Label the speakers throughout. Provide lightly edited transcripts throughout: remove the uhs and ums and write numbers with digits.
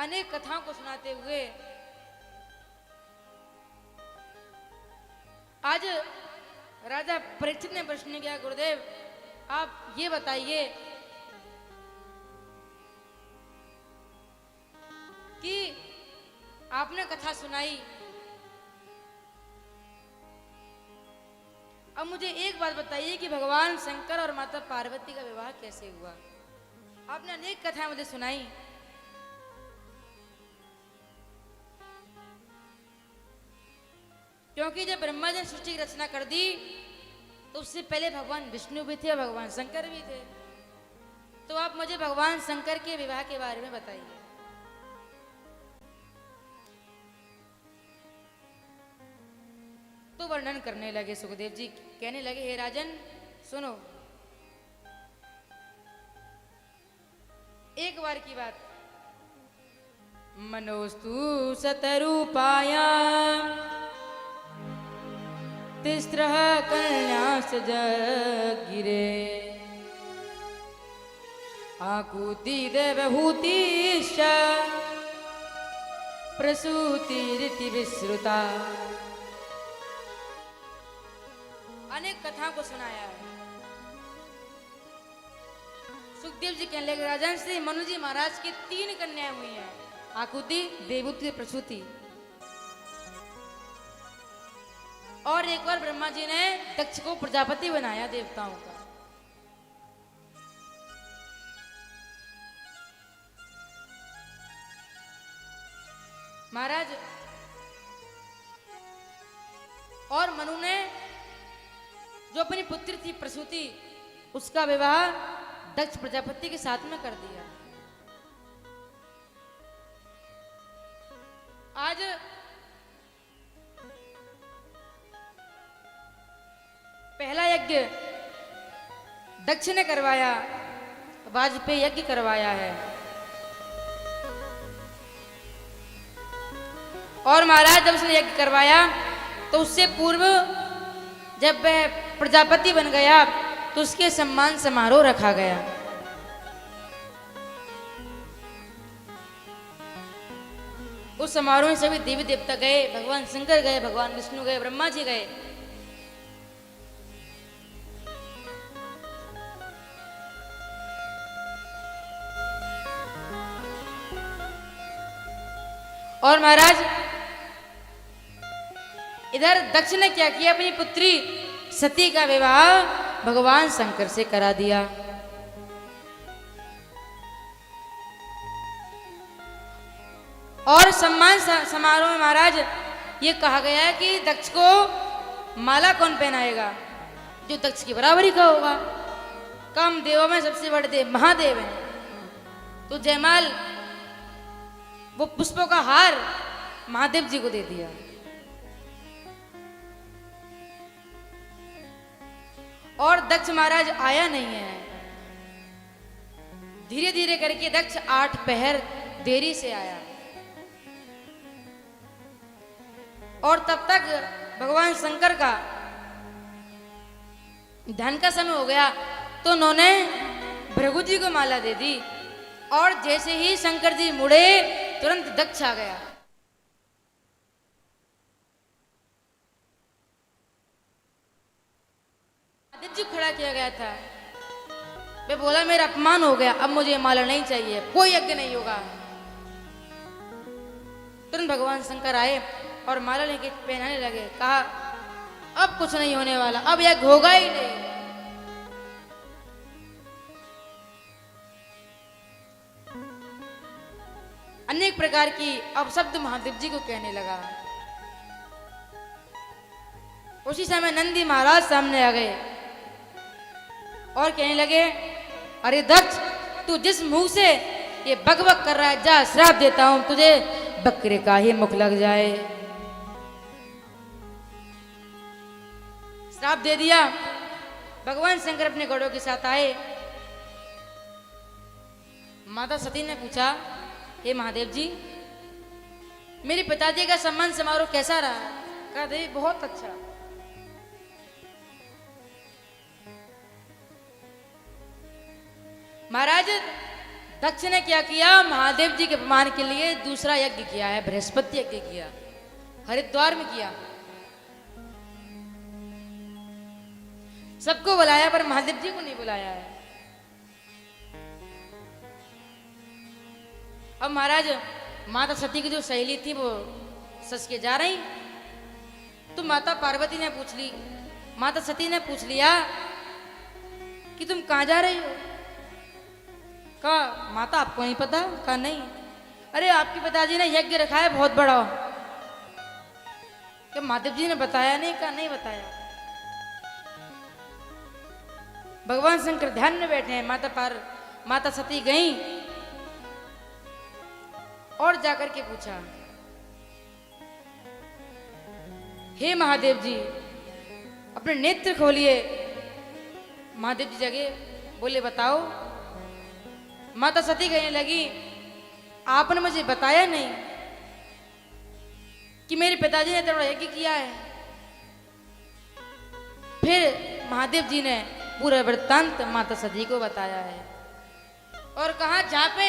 Speaker 1: अनेक कथाओं को सुनाते हुए आज राजा परीक्षित ने प्रश्न किया, गुरुदेव आप ये बताइए कि आपने कथा सुनाई, अब मुझे एक बात बताइए कि भगवान शंकर और माता पार्वती का विवाह कैसे हुआ। आपने अनेक कथाएं मुझे सुनाई, क्योंकि जब ब्रह्मा जी ने सृष्टि की रचना कर दी तो उससे पहले भगवान विष्णु भी थे और भगवान शंकर भी थे। तो आप मुझे भगवान शंकर के विवाह के बारे में बताइए। तो वर्णन करने लगे सुखदेव जी, कहने लगे, हे राजन सुनो, एक बार की बात। मनोस्तु शतरूपाया तिस्रः कन्याश्च जगिरे आकुति देवहूतिश्च प्रसूतिरिति विश्रुता। अनेक कथाओं को सुनाया है। सुखदेव जी कहने लगे, राजन श्री मनु जी महाराज की 3 कन्याएं हुई हैं, आकुति, देवहूति, प्रसूति। और एक बार ब्रह्मा जी ने दक्ष को प्रजापति बनाया देवताओं का। महाराज और मनु ने जो अपनी पुत्री थी प्रसूति, उसका विवाह दक्ष प्रजापति के साथ में कर दिया। आज पहला यज्ञ दक्ष ने करवाया, वाजपेयी यज्ञ करवाया है। और महाराज जब उसने यज्ञ करवाया तो उससे पूर्व जब वह प्रजापति बन गया तो उसके सम्मान समारोह रखा गया। उस समारोह में सभी देवी देवता गए, भगवान शंकर गए, भगवान विष्णु गए, ब्रह्मा जी गए। और महाराज इधर दक्ष ने क्या किया, अपनी पुत्री सती का विवाह भगवान शंकर से करा दिया। और सम्मान समारोह में महाराज ये कहा गया है कि दक्ष को माला कौन पहनाएगा, जो दक्ष की बराबरी का होगा। काम देवों में सबसे बड़े देव महादेव हैं, तो जयमाल वो पुष्पों का हार महादेव जी को दे दिया। और दक्ष महाराज आया नहीं है। धीरे धीरे करके दक्ष 8 पहर देरी से आया। और तब तक भगवान शंकर का ध्यान का समय हो गया, तो उन्होंने भृगु जी को माला दे दी। और जैसे ही शंकर जी मुड़े तुरंत दक्ष आ गया। महादेव जी खड़ा किया गया था। वे बोला, मेरा अपमान हो गया, अब मुझे माला नहीं चाहिए, कोई यज्ञ नहीं होगा। तुरंत भगवान शंकर आए और माला लेके पहनाने लगे। कहा, अब कुछ नहीं होने वाला, अब यज्ञ होगा ही नहीं। अनेक प्रकार की अपशब्द महादेव जी को कहने लगा। उसी समय नंदी महाराज सामने आ गए और कहने लगे, अरे दक्ष, तू जिस मुंह से ये बकबक कर रहा है, जा श्राप देता हूं तुझे, बकरे का ही मुख लग जाए। श्राप दे दिया। भगवान शंकर अपने घोड़ों के साथ आए। माता सती ने पूछा, हे महादेव जी, मेरे पिताजी का सम्मान समारोह कैसा रहा? कहा, देवी बहुत अच्छा। महाराज दक्ष ने क्या किया, महादेव जी के अपमान के लिए दूसरा यज्ञ किया है, बृहस्पति यज्ञ किया, हरिद्वार में किया। सबको बुलाया पर महादेव जी को नहीं बुलाया है। अब महाराज माता सती की जो सहेली थी वो सच के जा रही, तो माता पार्वती ने पूछ ली, माता सती ने पूछ लिया कि तुम कहां जा रही हो। कहा माता आपको नहीं पता। कहा नहीं। अरे आपके पिताजी ने यज्ञ रखा है बहुत बड़ा। क्या महादेव जी ने बताया नहीं। कहा नहीं बताया। भगवान शंकर ध्यान में बैठे हैं। माता सती गई और जाकर के पूछा, हे महादेव जी अपने नेत्र खोलिए। महादेव जी जगे, बोले बताओ। माता सती कहने लगी, आपने मुझे बताया नहीं कि मेरे पिताजी ने तेरा यज्ञ किया है। फिर महादेव जी ने पूरा वृत्तांत माता सती को बताया है और कहा जहां पे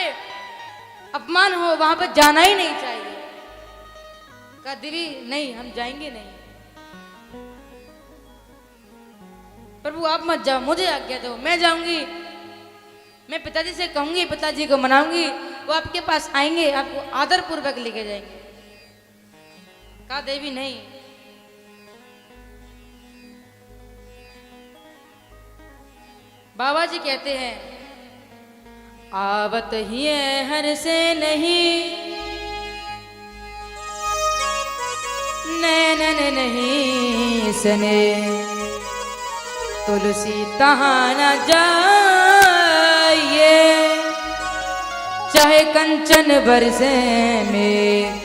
Speaker 1: अपमान हो वहां पे जाना ही नहीं चाहिए। कहा देवी नहीं, हम जाएंगे नहीं। प्रभु आप मत जाओ, मुझे आज्ञा दो, मैं जाऊंगी। मैं पिताजी से कहूंगी, पिताजी को मनाऊंगी, वो आपके पास आएंगे, आपको आदर पूर्वक लेके जाएंगे। कहा देवी नहीं। बाबा जी कहते हैं, आवत ही हर से नहीं, नैनन नहीं सने, तुलसी तहाँ न जाइए, चाहे कंचन बरसे में।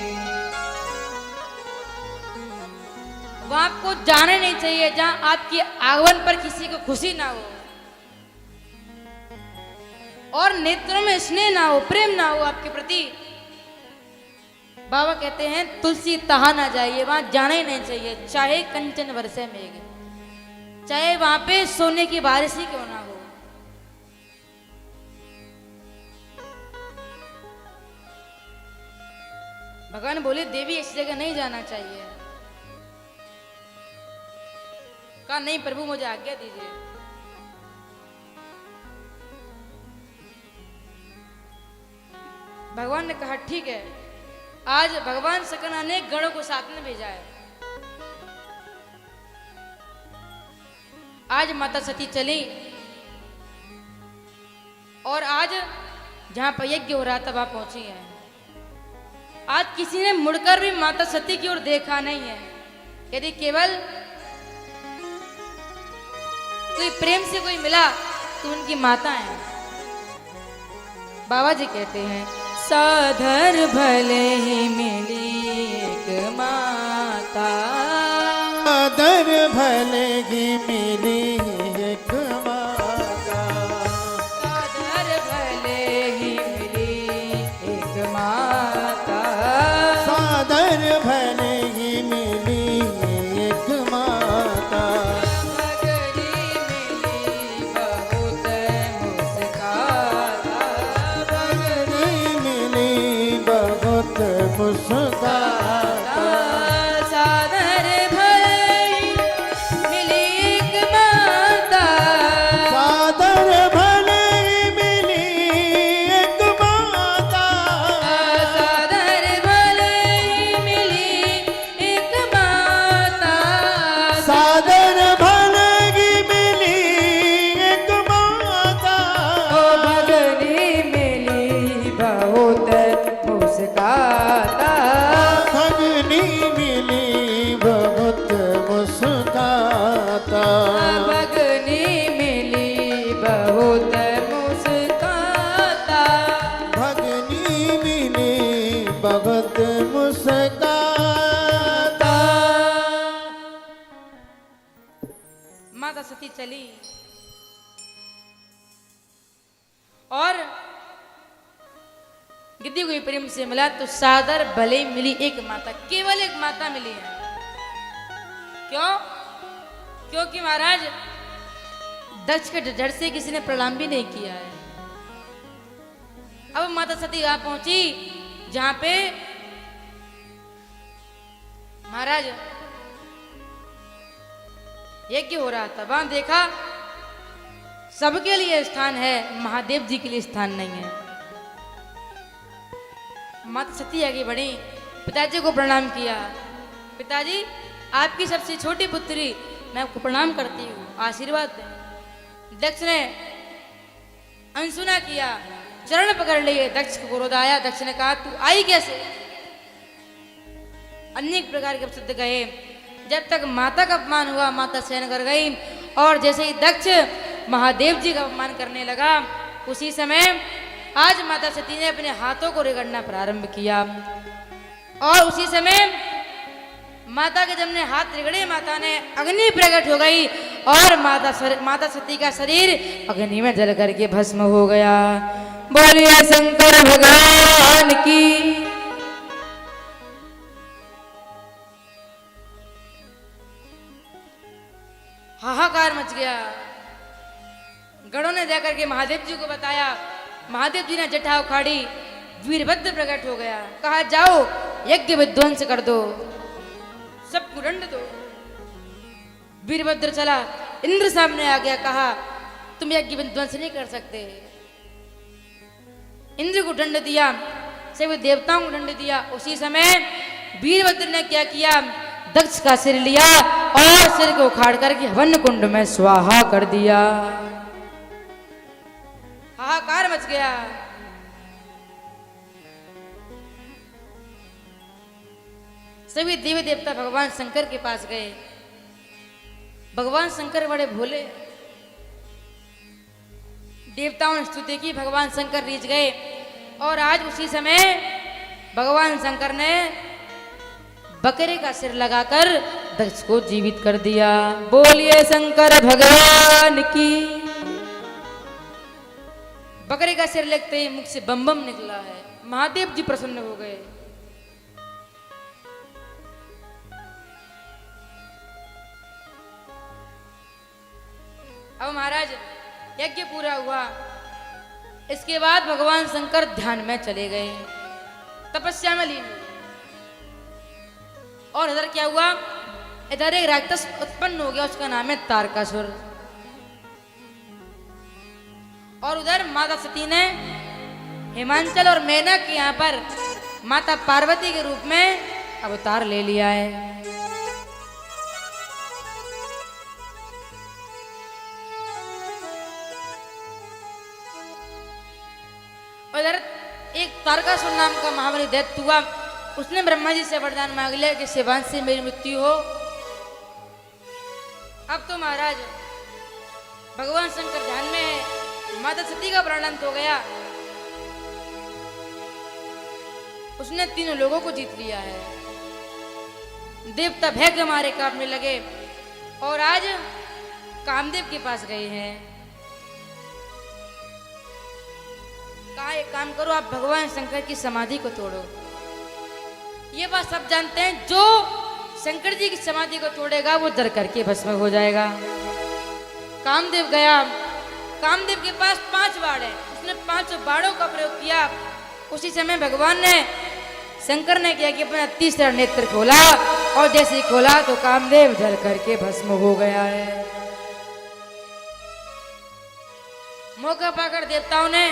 Speaker 1: वहां आपको जाना नहीं चाहिए जहां आपके आगमन पर किसी को खुशी ना हो और नेत्रों में स्नेह ना हो, प्रेम ना हो आपके प्रति। बाबा कहते हैं तुलसी तहा ना जाइए, वहां जाना ही नहीं चाहिए, चाहे कंचन बरसे में, चाहे वहां पे सोने की बारिश ही क्यों ना हो। भगवान बोले देवी इस जगह नहीं जाना चाहिए। कहा नहीं प्रभु मुझे आज्ञा दीजिए। भगवान ने कहा ठीक है। आज भगवान सकना ने गणों को साथ में भेजा है। आज माता सती चली और आज जहां पर यज्ञ हो रहा था वहां पहुंची है। आज किसी ने मुड़कर भी माता सती की ओर देखा नहीं है। यदि केवल कोई प्रेम से कोई मिला तो उनकी माता है। बाबा जी कहते हैं साधर भले ही मिली एक माता,
Speaker 2: साधर भले ही मिली एक माता,
Speaker 1: साधर भले ही मिली एक माता,
Speaker 2: साधर भले ही मिली एक माता,
Speaker 1: भगनी मिली बहुत
Speaker 2: मुस्काता,
Speaker 1: साधर भले मिली एक माता,
Speaker 2: साधर भले ही मिली एक माता,
Speaker 1: साधर भले मिली एक माता,
Speaker 2: साधर भले ही मिली एक माता,
Speaker 1: ओ भगनी मिली बहुत मुस्काता,
Speaker 2: भगनी मिली बहुत मुस्काता,
Speaker 1: भगनी मिली बहुत मुस्काता।
Speaker 2: भगनी मिली बहुत मुस्काता।
Speaker 1: माता सती चली और गिद्दी कोई प्रेम से मिला तो सादर भले मिली एक माता, केवल एक माता मिली है। क्यों? क्योंकि महाराज दक्ष के डर से किसी ने प्रणाम भी नहीं किया है। अब माता सती वहां पहुंची जहां पे महाराज यज्ञ हो रहा था। वहां देखा सबके लिए स्थान है, महादेव जी के लिए स्थान नहीं है। माता सती आगे बढ़ी, पिताजी को प्रणाम किया। पिताजी, आपकी सबसे छोटी पुत्री, मैं आपको प्रणाम करती हूँ, आशीर्वाद दें। दक्ष ने अनसुना किया, चरण पकड़ लिए। दक्ष को क्रोध आया। दक्ष ने कहा, तू आई कैसे? अनेक प्रकार के अपशब्द गए। जब तक माता का अपमान हुआ, माता सहन कर गई। और जैसे ही दक्ष महादेव जी का अपमान करने लगा, उसी समय आज माता सती ने अपने हाथों को रगड़ना प्रारंभ किया। और उसी समय माता के जब ने हाथ रगड़े, माता ने अग्नि प्रकट हो गई और माता सती का शरीर अग्नि में जल करके भस्म हो गया। बोलिए शंकर भगवान की। हाहाकार मच गया। गणों ने जाकर के महादेव जी को बताया। महादेव जी ने जटा उखाड़ी, वीरभद्र प्रकट हो गया। कहा, जाओ यज्ञ विध्वंस कर दो, सबको दंड दो। वीरभद्र चला, इंद्र सामने आ गया। कहा, तुम यज्ञ विध्वंस नहीं कर सकते। इंद्र को दंड दिया, सभी देवताओं को दंड दिया। उसी समय वीरभद्र ने क्या किया, दक्ष का सिर लिया और सिर को उखाड़ करके हवन कुंड में स्वाहा कर दिया। हाहाकार मच गया। सभी देवी देवता भगवान शंकर के पास गए। भगवान शंकर बड़े भोले, देवताओं ने स्तुति की, भगवान शंकर रीझ गए। और आज उसी समय भगवान शंकर ने बकरे का सिर लगाकर दक्ष को जीवित कर दिया। बोलिए शंकर भगवान की। बकरे का सिर लगते ही मुख से बम बम निकला है। महादेव जी प्रसन्न हो गए। अब महाराज यज्ञ पूरा हुआ। इसके बाद भगवान शंकर ध्यान में चले गए, तपस्या में लीन हुए। और इधर क्या हुआ, इधर एक राक्षस उत्पन्न हो गया, उसका नाम है तारकासुर। और उधर माता सती ने हिमांचल और मेनक के यहाँ पर माता पार्वती के रूप में अवतार ले लिया है। उधर एक तारकासुर नाम का महाबली दैत्य हुआ। उसने ब्रह्मा जी से वरदान मांग लिया कि शिवांश से मेरी मृत्यु हो। अब तो महाराज भगवान शंकर ध्यान में है। माता सती का प्राण अंत हो गया। उसने तीनों लोगों को जीत लिया है। देवता भय के मारे कांपने लगे और आज कामदेव के पास गए हैं। कहा, एक काम करो, आप भगवान शंकर की समाधि को तोड़ो। ये बात सब जानते हैं, जो शंकर जी की समाधि को तोड़ेगा वो जल करके भस्म हो जाएगा। कामदेव गया। कामदेव के पास 5 बाण है। उसने 5 बाणों का प्रयोग किया। उसी समय भगवान ने, शंकर ने क्या कि अपना तीसरा नेत्र खोला और जैसे ही खोला तो कामदेव जल करके भस्म हो गया है। मौका पाकर देवताओं ने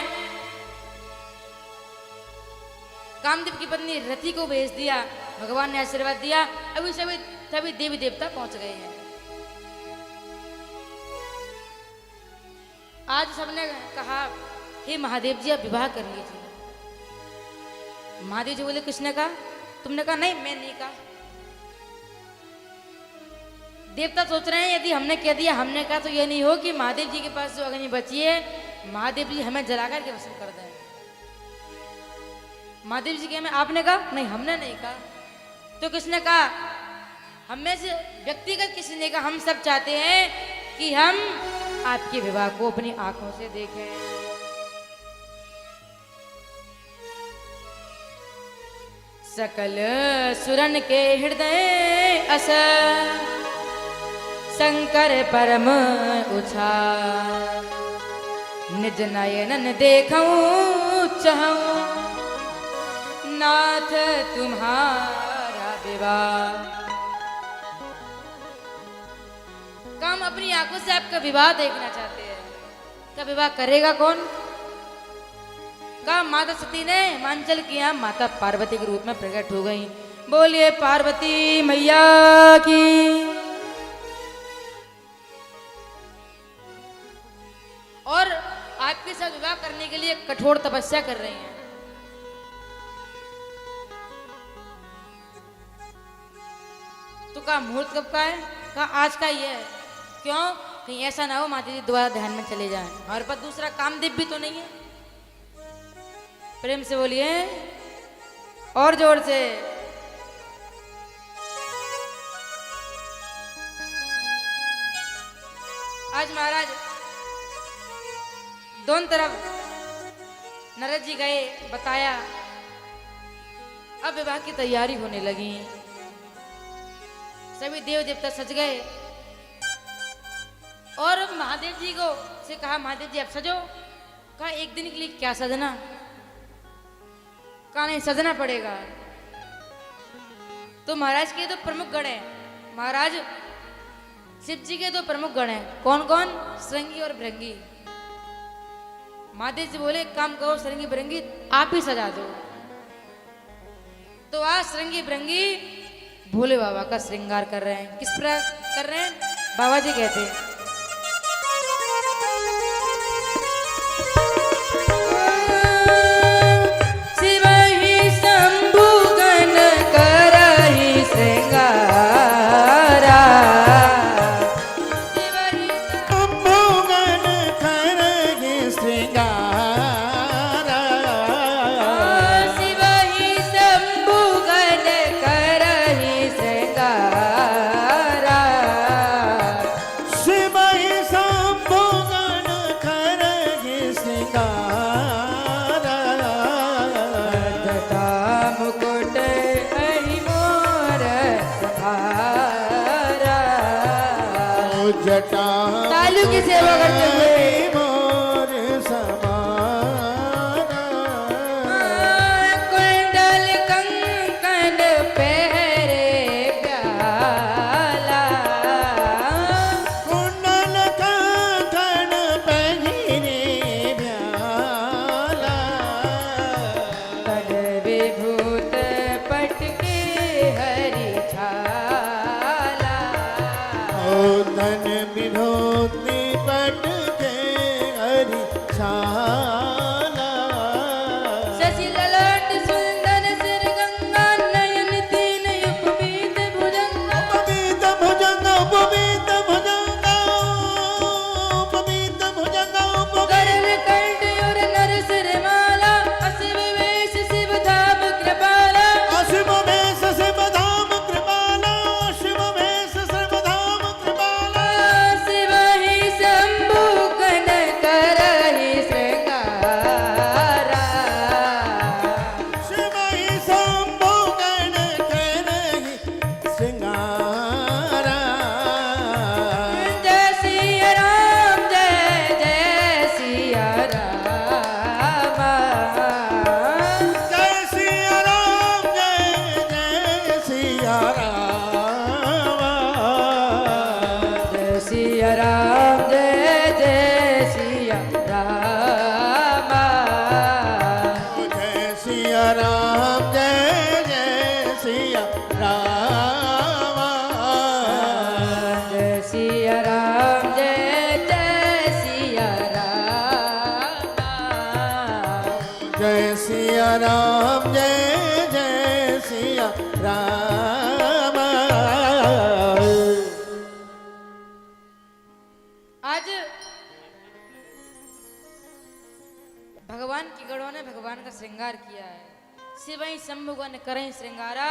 Speaker 1: कामदेव की पत्नी रति को भेज दिया। भगवान ने आशीर्वाद दिया। अभी सभी देवी देवता पहुंच गए हैं। आज सबने कहा, हे महादेव जी, आप विवाह कर लीजिए। महादेव जी बोले, किसने कहा? तुमने कहा? नहीं, मैं नहीं कहा। देवता सोच रहे हैं यदि हमने कह दिया, हमने कहा, तो ये नहीं हो कि महादेव जी के पास जो अग्नि बची है, महादेव जी हमें जलाकर के भस्म कर दें। महादेव जी के में आपने कहा? नहीं, हमने नहीं कहा। तो किसने कहा? हम में से व्यक्तिगत किसी ने कहा। हम सब चाहते हैं कि हम आपके विवाह को अपनी आंखों से देखें। सकल सुरन के हृदय अस शंकर परम उछा, निज नयनन देखऊं चाहूं नाथ तुम्हारा विवाह। का हम अपनी आंखों से आपका विवाह देखना चाहते हैं। का विवाह करेगा कौन? का माता सती ने हिमांचल किया, माता पार्वती के रूप में प्रकट हो गई। बोलिए पार्वती मैया की। और आपके साथ विवाह करने के लिए कठोर तपस्या कर रही हैं। तो का मुहूर्त कब का है? का आज का ही है। क्यों? कहीं ऐसा ना हो माता जी दोबारा ध्यान में चले जाएं। हमारे पास दूसरा कामदेव भी तो नहीं है। प्रेम से बोलिए और जोर से। आज महाराज दोनों तरफ नारद जी गए, बताया। अब विवाह की तैयारी होने लगी। सभी देव देवता सज गए और महादेव जी को से कहा, महादेव जी अब सजो। कहा एक दिन के लिए क्या सजना? कहा नहीं सजना पड़ेगा। तो महाराज के दो प्रमुख गण हैं। महाराज शिव जी के दो प्रमुख गण हैं। कौन कौन? श्रृंगी और भृंगी। महादेव जी बोले एक काम करो, श्रृंगी भृंगी आप ही सजा दो। तो आज श्रृंगी भृंगी भोले बाबा का श्रृंगार कर रहे हैं। किस प्रकार कर रहे हैं? बाबा जी कहते हैं, शिव ही शंभु गण करहि श्रृंगारा। शिव ही
Speaker 2: शंभुगण करहि श्रृंगारा।
Speaker 1: शिव ही शंभु गण करहि श्रृंगारा।
Speaker 2: शिव ही शंभुगण करहि श्रृंगारा।
Speaker 1: जटा मुकुट अहि मोर सहारा।
Speaker 2: जटा
Speaker 1: तालू की सेवा करते हुए
Speaker 2: मोर समाना।
Speaker 1: कुंडल कंकण पहरे प्याला।
Speaker 2: कुंडल कंकण पहिरे ब्याला।
Speaker 1: तन विभूत पटके हरि छाला।
Speaker 2: ओ धन विभूति पट के हरि छाला।
Speaker 1: शशि ललाट सुंदर सिर गंगा नयन तीन उपवीत भुजंगा।
Speaker 2: उपवीत भुजंग उपवीत भुजंग उपवीत भुजंग
Speaker 1: गरल कंठ और नर सिर माला। असिव वेश शिव धाम कृपाला।
Speaker 2: शिव वेश शिव धाम कृपाला। शिव वेश शिव धाम कृपाला।
Speaker 1: शिव ही शंभु गण करहि श्रृंगारा।
Speaker 2: शिव ही शंभु गण करहि श्रृंगारा।
Speaker 1: जय सिया राम जय जय सिया राम।
Speaker 2: जय सिया राम जय जय सिया राम।
Speaker 1: जय सिया राम जय जय सिया राम।
Speaker 2: जय सिया राम जय जय सिया राम।
Speaker 1: जय सिया राम जय जय सिया राम।
Speaker 2: जय सिया राम जय जय सिया राम।
Speaker 1: आज भगवान की गणों ने भगवान का श्रृंगार किया है। शिवई शंभुगन करहि श्रृंगारा।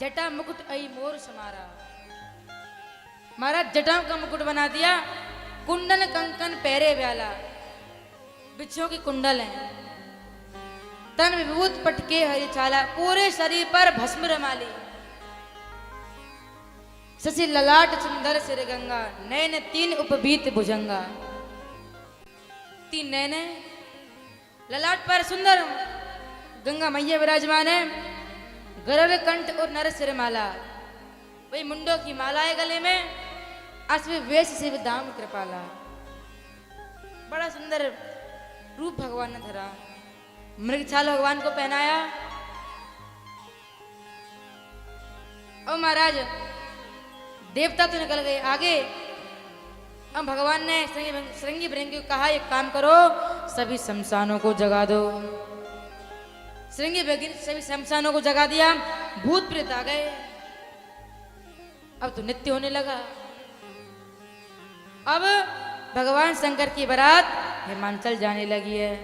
Speaker 1: जटा मुकुट अई मोर समारा। महाराज जटा का मुकुट बना दिया। कुंडल कंकन पैरे व्याला। बिच्छों की कुंडल हैं। तन विभूत पटके हरि छाला। पूरे शरीर पर भस्म रमाली। शशि ललाट सुंदर सिर गंगा। नयन तीन उपवीत भुजंगा। तीन नैने ललाट पर सुंदर गंगा मैया विराजमान है, गरुड़ कंठ और नर सिर माला, वही मुंडों की माला है गले में, अश्व वेश शिव दाम कृपाला। बड़ा सुंदर रूप भगवान ने धरा, मृगछाल भगवान को पहनाया। और महाराज देवता तो निकल गए आगे। अब भगवान ने श्रृंगी भृंगी को कहा, एक काम करो, सभी शमशानों को जगा दो। श्रृंगी भृंगी सभी शमशानों को जगा दिया, भूत प्रेत आ गए। अब तो नृत्य होने लगा। अब भगवान शंकर की बारात हिमांचल जाने लगी है।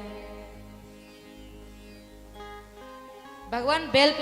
Speaker 1: भगवान बैल